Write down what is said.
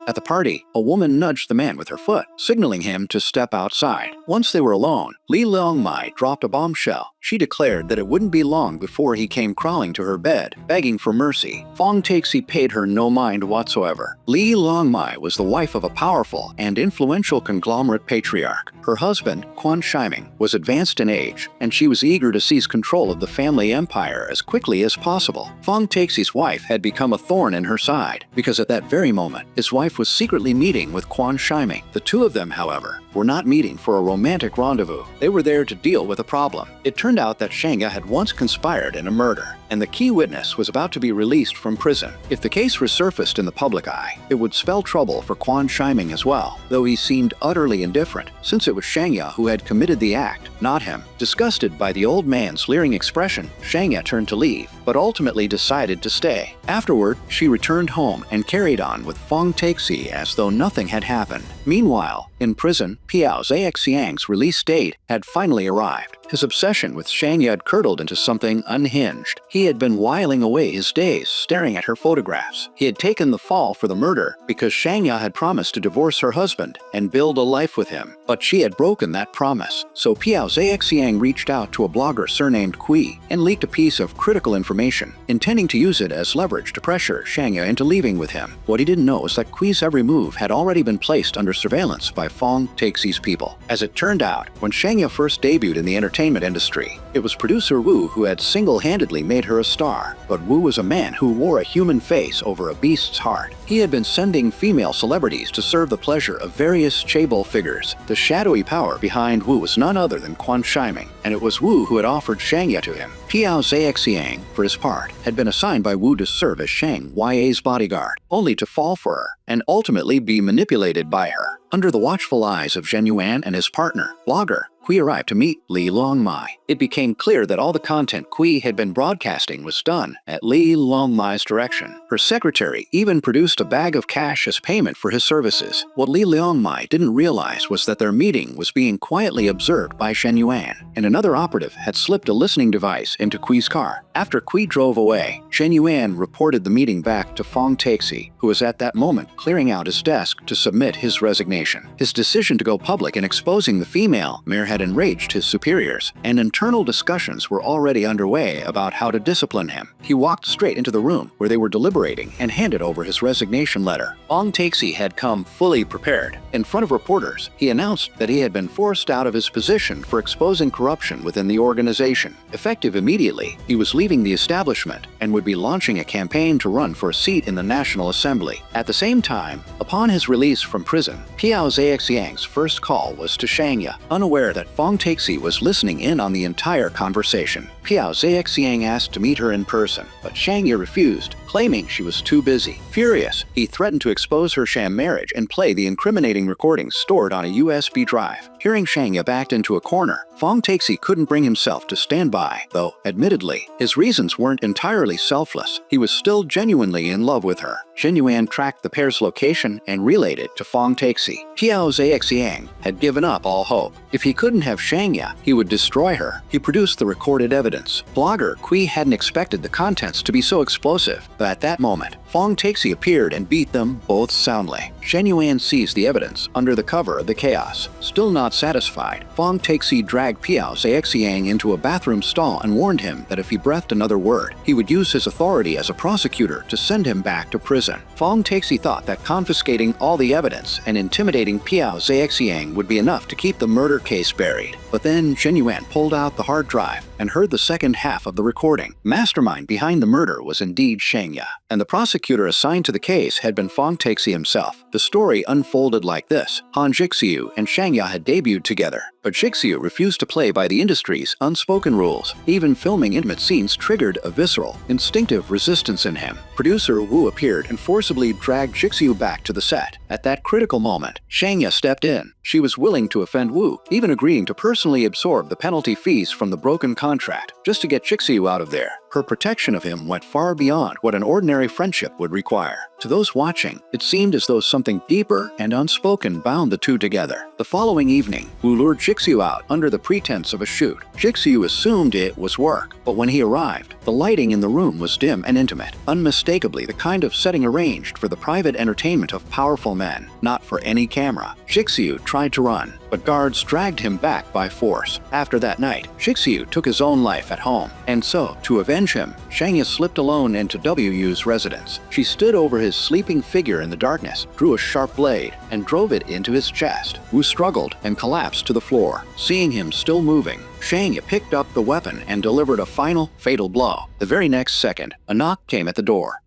At the party, a woman nudged the man with her foot, signaling him to step outside. Once they were alone, Lee Leong-mai dropped a bombshell. She declared that it wouldn't be long before he came crawling to her bed, begging for mercy. Fong Taixi paid her no mind whatsoever. Lee Leong-mai was the wife of a powerful and influential conglomerate patriarch. Her husband, Kwon Shiming, was advanced in age, and she was eager to seize control of the family empire as quickly as possible. Fong Taixi's wife had become a thorn in her side, because at that very moment, his wife was secretly meeting with Kwon Shiming. The two of them, however, were not meeting for a romantic rendezvous. They were there to deal with a problem. It turned out that Shangya had once conspired in a murder, and the key witness was about to be released from prison. If the case resurfaced in the public eye, it would spell trouble for Kwon Shiming as well, though he seemed utterly indifferent, since it was Shangya who had committed the act, not him. Disgusted by the old man's leering expression, Shangya turned to leave, but ultimately decided to stay. Afterward, she returned home and carried on with Fong Taixi as though nothing had happened. Meanwhile, in prison, Piao Zhexiang's release date had finally arrived. His obsession with Shangya had curdled into something unhinged. He had been whiling away his days staring at her photographs. He had taken the fall for the murder because Shangya had promised to divorce her husband and build a life with him. But she had broken that promise. So Piao Zhexiang reached out to a blogger surnamed Kui and leaked a piece of critical information, intending to use it as leverage to pressure Shangya into leaving with him. What he didn't know is that Kui's every move had already been placed under surveillance by Fong Taixi's people. As it turned out, when Shangya first debuted in the entertainment industry, it was producer Wu who had single-handedly made her a star. But Wu was a man who wore a human face over a beast's heart. He had been sending female celebrities to serve the pleasure of various chaebol figures. The shadowy power behind Wu was none other than Kwon Shiming, and it was Wu who had offered Shangya to him. Piao Zhexiang, for his part, had been assigned by Wu to serve as Shang Ya's bodyguard, only to fall for her and ultimately be manipulated by her. Under the watchful eyes of Zhen Yuan and his partner, blogger, Kui arrived to meet Lee Leong-mai. It became clear that all the content Kui had been broadcasting was done at Lee Leong-mai's direction. Her secretary even produced a bag of cash as payment for his services. What Lee Leong-mai didn't realize was that their meeting was being quietly observed by Zhen Yuan, and another operative had slipped a listening device into Kui's car. After Kui drove away, Zhen Yuan reported the meeting back to Fong Taixi, who was at that moment clearing out his desk to submit his resignation. His decision to go public in exposing the female had enraged his superiors, and internal discussions were already underway about how to discipline him. He walked straight into the room where they were deliberating and handed over his resignation letter. Fong Taixi had come fully prepared. In front of reporters, he announced that he had been forced out of his position for exposing corruption within the organization. Effective immediately, he was leaving the establishment and would be launching a campaign to run for a seat in the National Assembly. At the same time, upon his release from prison, Piao Zhexiang's first call was to Shangya, unaware that Fong Taixi was listening in on the entire conversation. Piao Zhexiang asked to meet her in person, but Shangya refused, claiming she was too busy. Furious, he threatened to expose her sham marriage and play the incriminating recordings stored on a USB drive. Hearing Shangya backed into a corner, Fong Taixi couldn't bring himself to stand by, though, admittedly, his reasons weren't entirely selfless. He was still genuinely in love with her. Zhen Yuan tracked the pair's location and relayed it to Fong Taixi. Piao Zhexiang had given up all hope. If he couldn't have Shangya, he would destroy her. He produced the recorded evidence. Blogger Kui hadn't expected the contents to be so explosive, but at that moment, Fong Taixi appeared and beat them both soundly. Zhen Yuan seized the evidence under the cover of the chaos. Still not satisfied, Fong Taixi dragged Piao Zhexiang into a bathroom stall and warned him that if he breathed another word, he would use his authority as a prosecutor to send him back to prison. Fong Taixi thought that confiscating all the evidence and intimidating Piao Zhexiang would be enough to keep the murder case buried. But then Zhen Yuan pulled out the hard drive and heard the second half of the recording. Mastermind behind the murder was indeed Shangya, and the prosecutor assigned to the case had been Fong Taixi himself. The story unfolded like this. Han Jixiu and Shangya had debuted together, but Jixiu refused to play by the industry's unspoken rules. Even filming intimate scenes triggered a visceral, instinctive resistance in him. Producer Wu appeared and forcibly dragged Jixiu back to the set. At that critical moment, Shangya stepped in. She was willing to offend Wu, even agreeing to personally absorb the penalty fees from the broken contract, just to get Jixiu out of there. Her protection of him went far beyond what an ordinary friendship would require. To those watching, it seemed as though something deeper and unspoken bound the two together. The following evening, Wu lured Jixiu Shixiu out under the pretense of a shoot. Shixiu assumed it was work, but when he arrived, the lighting in the room was dim and intimate, unmistakably the kind of setting arranged for the private entertainment of powerful men, not for any camera. Shixiu tried to run, but guards dragged him back by force. After that night, Shixiu took his own life at home, and so, to avenge him, Shangya slipped alone into Wu's residence. She stood over his sleeping figure in the darkness, drew a sharp blade, and drove it into his chest. Wu struggled and collapsed to the floor. Seeing him still moving, Shangya picked up the weapon and delivered a final, fatal blow. The very next second, a knock came at the door.